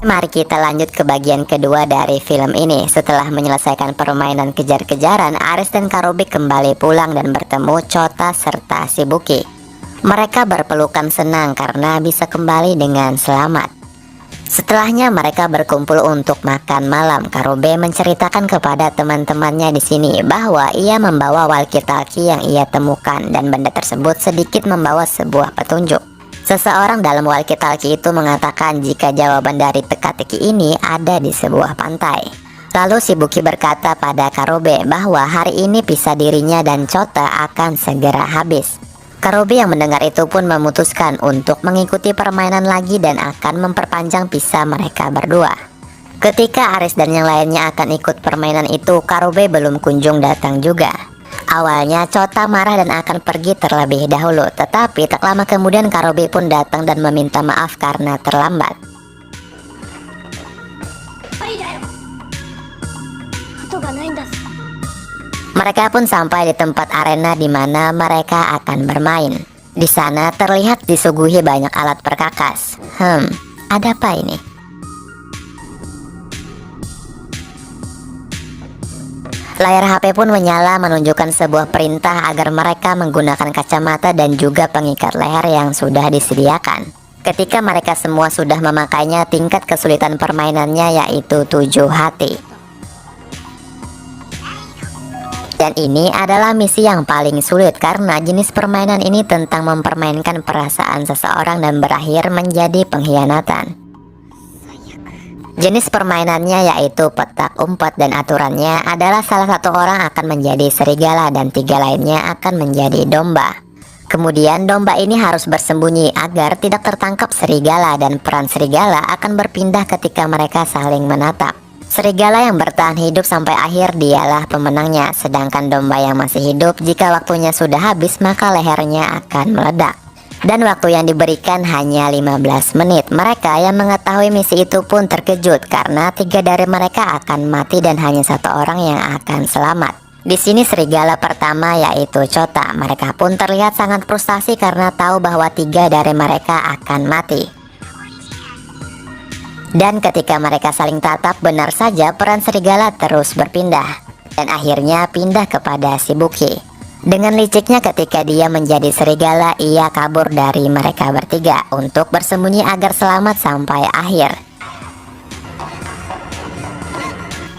Mari kita lanjut ke bagian kedua dari film ini. Setelah menyelesaikan permainan kejar-kejaran, Aris dan Karobe kembali pulang dan bertemu Chota serta Shibuki. Mereka berpelukan senang karena bisa kembali dengan selamat. Setelahnya mereka berkumpul untuk makan malam. Karobe menceritakan kepada teman-temannya di sini bahwa ia membawa walkie-talkie yang ia temukan, dan benda tersebut sedikit membawa sebuah petunjuk. Seseorang dalam walkie-talkie itu mengatakan jika jawaban dari teka-teki ini ada di sebuah pantai. Lalu Shibuki berkata pada Karobe bahwa hari ini pisah dirinya dan Chota akan segera habis. Karobe yang mendengar itu pun memutuskan untuk mengikuti permainan lagi dan akan memperpanjang pisah mereka berdua. Ketika Aris dan yang lainnya akan ikut permainan itu, Karobe belum kunjung datang juga. Awalnya Chota marah dan akan pergi terlebih dahulu, tetapi tak lama kemudian Karobe pun datang dan meminta maaf karena terlambat. Mereka pun sampai di tempat arena di mana mereka akan bermain. Di sana terlihat disuguhi banyak alat perkakas. Ada apa ini? Layar HP pun menyala menunjukkan sebuah perintah agar mereka menggunakan kacamata dan juga pengikat leher yang sudah disediakan. Ketika mereka semua sudah memakainya, tingkat kesulitan permainannya yaitu 7 hati. Dan ini adalah misi yang paling sulit karena jenis permainan ini tentang mempermainkan perasaan seseorang dan berakhir menjadi pengkhianatan. Jenis permainannya yaitu petak umpet, dan aturannya adalah salah satu orang akan menjadi serigala dan 3 lainnya akan menjadi domba. Kemudian domba ini harus bersembunyi agar tidak tertangkap serigala, dan peran serigala akan berpindah ketika mereka saling menatap. Serigala yang bertahan hidup sampai akhir dialah pemenangnya, sedangkan domba yang masih hidup jika waktunya sudah habis maka lehernya akan meledak. Dan waktu yang diberikan hanya 15 menit. Mereka yang mengetahui misi itu pun terkejut karena 3 dari mereka akan mati dan hanya 1 orang yang akan selamat. Di sini serigala pertama yaitu Chota. Mereka pun terlihat sangat frustasi karena tahu bahwa 3 dari mereka akan mati. Dan ketika mereka saling tatap, benar saja peran serigala terus berpindah dan akhirnya pindah kepada Shibuki. Dengan liciknya ketika dia menjadi serigala, ia kabur dari mereka bertiga untuk bersembunyi agar selamat sampai akhir.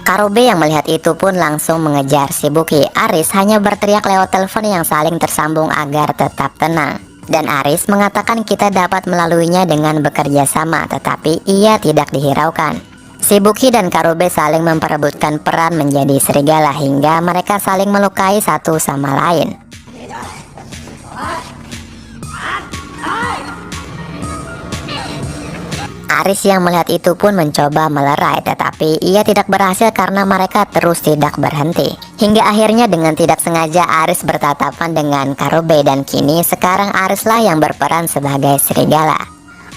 Karobe yang melihat itu pun langsung mengejar Shibuki. Aris hanya berteriak lewat telepon yang saling tersambung agar tetap tenang. Dan Aris mengatakan kita dapat melaluinya dengan bekerja sama, tetapi ia tidak dihiraukan. Shibuki dan Karobe saling memperebutkan peran menjadi serigala hingga mereka saling melukai satu sama lain. Aris yang melihat itu pun mencoba melerai, tetapi ia tidak berhasil karena mereka terus tidak berhenti. Hingga akhirnya dengan tidak sengaja Aris bertatapan dengan Karobe, dan kini sekarang Arislah yang berperan sebagai serigala.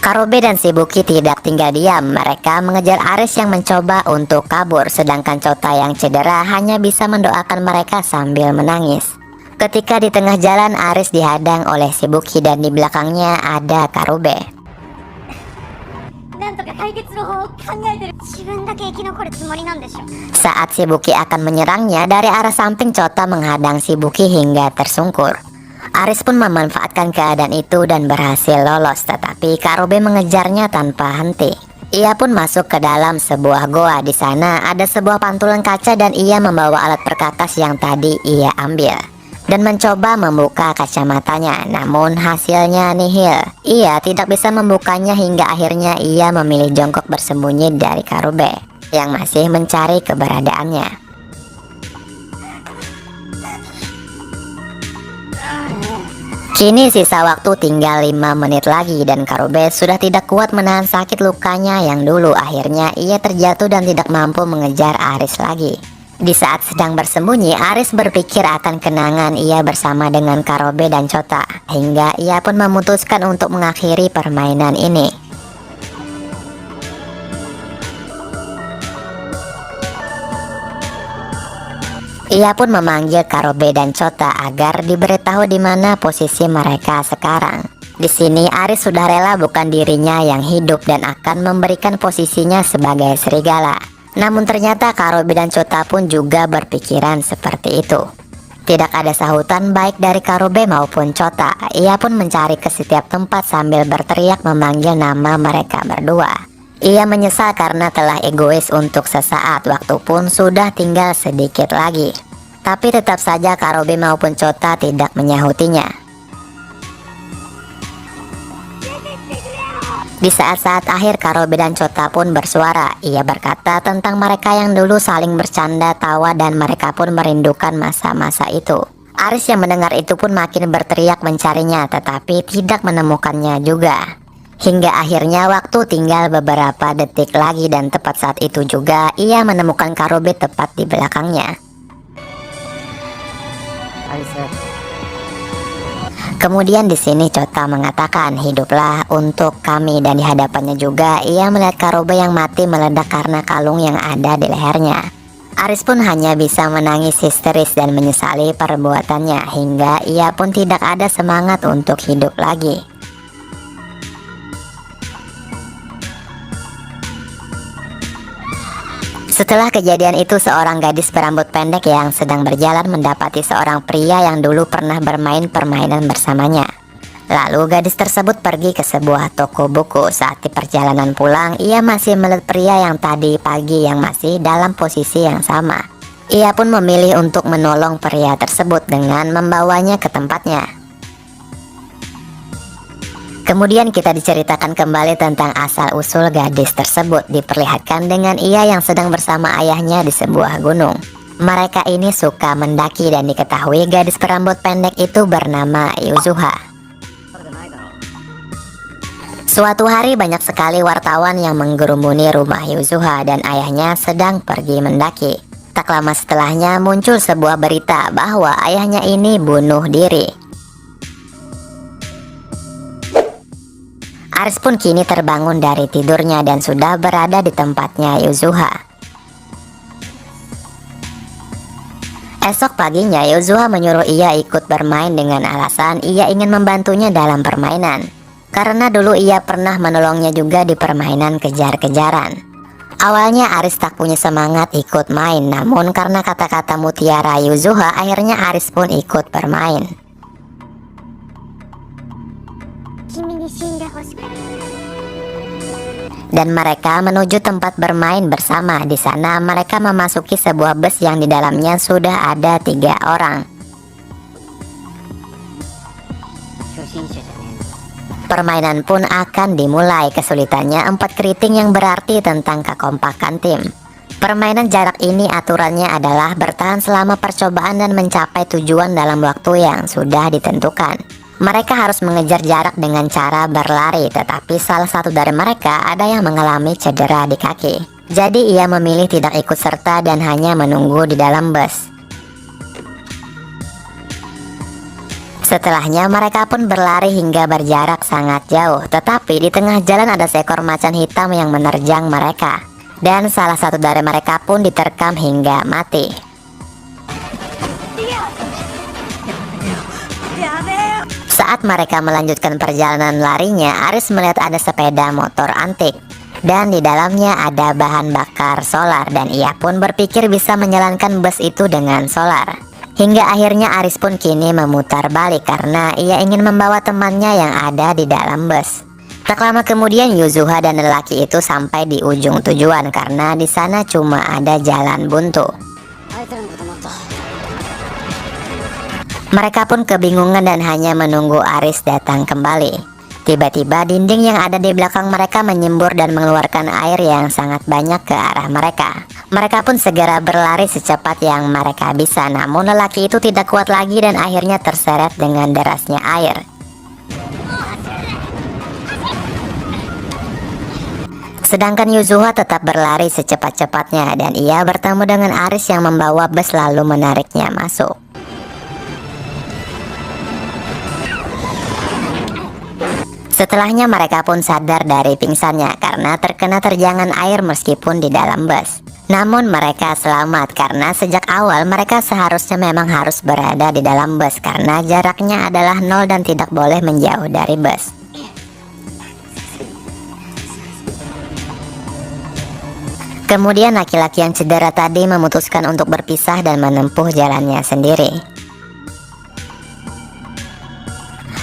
Karobe dan Shibuki tidak tinggal diam. Mereka mengejar Aris yang mencoba untuk kabur, sedangkan Chota yang cedera hanya bisa mendoakan mereka sambil menangis. Ketika di tengah jalan, Aris dihadang oleh Shibuki dan di belakangnya ada Karobe. Saat Shibuki akan menyerangnya, dari arah samping Chota menghadang Shibuki hingga tersungkur. Aris pun memanfaatkan keadaan itu dan berhasil lolos, tetapi Karobe mengejarnya tanpa henti. Ia pun masuk ke dalam sebuah goa. Di sana ada sebuah pantulan kaca dan ia membawa alat perkakas yang tadi ia ambil dan mencoba membuka kacamatanya, namun hasilnya nihil. Ia tidak bisa membukanya hingga akhirnya ia memilih jongkok bersembunyi dari Karobe yang masih mencari keberadaannya. Kini sisa waktu tinggal 5 menit lagi dan Karube sudah tidak kuat menahan sakit lukanya yang dulu. Akhirnya ia terjatuh dan tidak mampu mengejar Aris lagi. Di saat sedang bersembunyi, Aris berpikir akan kenangan ia bersama dengan Karube dan Chota, hingga ia pun memutuskan untuk mengakhiri permainan ini. Ia pun memanggil Karube dan Chota agar diberitahu di mana posisi mereka sekarang. Di sini Aris sudah rela bukan dirinya yang hidup dan akan memberikan posisinya sebagai serigala. Namun ternyata Karube dan Chota pun juga berpikiran seperti itu. Tidak ada sahutan baik dari Karube maupun Chota. Ia pun mencari ke setiap tempat sambil berteriak memanggil nama mereka berdua. Ia menyesal karena telah egois untuk sesaat, waktu pun sudah tinggal sedikit lagi. Tapi tetap saja Karube maupun Chota tidak menyahutinya. Di saat-saat akhir Karube dan Chota pun bersuara. Ia berkata tentang mereka yang dulu saling bercanda tawa dan mereka pun merindukan masa-masa itu. Aris yang mendengar itu pun makin berteriak mencarinya, tetapi tidak menemukannya juga. Hingga akhirnya waktu tinggal beberapa detik lagi dan tepat saat itu juga ia menemukan Karube tepat di belakangnya. Kemudian di sini Chota mengatakan hiduplah untuk kami, dan di hadapannya juga ia melihat Karube yang mati meledak karena kalung yang ada di lehernya. Aris pun hanya bisa menangis histeris dan menyesali perbuatannya, hingga ia pun tidak ada semangat untuk hidup lagi. Setelah kejadian itu, seorang gadis berambut pendek yang sedang berjalan mendapati seorang pria yang dulu pernah bermain permainan bersamanya. Lalu gadis tersebut pergi ke sebuah toko buku. Saat di perjalanan pulang, ia masih melihat pria yang tadi pagi yang masih dalam posisi yang sama. Ia pun memilih untuk menolong pria tersebut dengan membawanya ke tempatnya. Kemudian kita diceritakan kembali tentang asal-usul gadis tersebut. Diperlihatkan dengan ia yang sedang bersama ayahnya di sebuah gunung. Mereka ini suka mendaki dan diketahui gadis berambut pendek itu bernama Yuzuha. Suatu hari banyak sekali wartawan yang menggerumuni rumah Yuzuha dan ayahnya sedang pergi mendaki. Tak lama setelahnya muncul sebuah berita bahwa ayahnya ini bunuh diri. Aris pun kini terbangun dari tidurnya dan sudah berada di tempatnya Yuzuha. Esok paginya Yuzuha menyuruh ia ikut bermain dengan alasan ia ingin membantunya dalam permainan. Karena dulu ia pernah menolongnya juga di permainan kejar-kejaran. Awalnya Aris tak punya semangat ikut main, namun karena kata-kata mutiara Yuzuha akhirnya Aris pun ikut bermain. Dan mereka menuju tempat bermain bersama. Di sana mereka memasuki sebuah bus yang di dalamnya sudah ada 3 orang. Permainan pun akan dimulai. Kesulitannya 4 keriting yang berarti tentang kekompakan tim. Permainan jarak ini aturannya adalah bertahan selama percobaan dan mencapai tujuan dalam waktu yang sudah ditentukan. Mereka harus mengejar jarak dengan cara berlari, tetapi salah satu dari mereka ada yang mengalami cedera di kaki. Jadi ia memilih tidak ikut serta dan hanya menunggu di dalam bus. Setelahnya mereka pun berlari hingga berjarak sangat jauh, tetapi di tengah jalan ada seekor macan hitam yang menerjang mereka. Dan salah satu dari mereka pun diterkam hingga mati. Saat mereka melanjutkan perjalanan larinya, Aris melihat ada sepeda motor antik dan di dalamnya ada bahan bakar solar, dan ia pun berpikir bisa menjalankan bus itu dengan solar. Hingga akhirnya Aris pun kini memutar balik karena ia ingin membawa temannya yang ada di dalam bus. Tak lama kemudian Yuzuha dan lelaki itu sampai di ujung tujuan karena di sana cuma ada jalan buntu. Mereka pun kebingungan dan hanya menunggu Aris datang kembali. Tiba-tiba dinding yang ada di belakang mereka menyembur dan mengeluarkan air yang sangat banyak ke arah mereka. Mereka pun segera berlari secepat yang mereka bisa, namun lelaki itu tidak kuat lagi dan akhirnya terseret dengan derasnya air. Sedangkan Yuzuha tetap berlari secepat-cepatnya dan ia bertemu dengan Aris yang membawa bus lalu menariknya masuk. Setelahnya mereka pun sadar dari pingsannya karena terkena terjangan air meskipun di dalam bus. Namun mereka selamat karena sejak awal mereka seharusnya memang harus berada di dalam bus karena jaraknya adalah 0 dan tidak boleh menjauh dari bus. Kemudian laki-laki yang cedera tadi memutuskan untuk berpisah dan menempuh jalannya sendiri.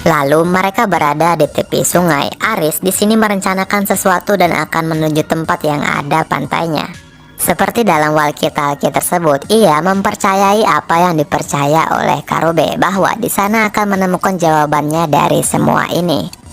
Lalu mereka berada di tepi sungai. Aris di sini merencanakan sesuatu dan akan menuju tempat yang ada pantainya. Seperti dalam walkie-talkie tersebut, ia mempercayai apa yang dipercaya oleh Karube bahwa di sana akan menemukan jawabannya dari semua ini.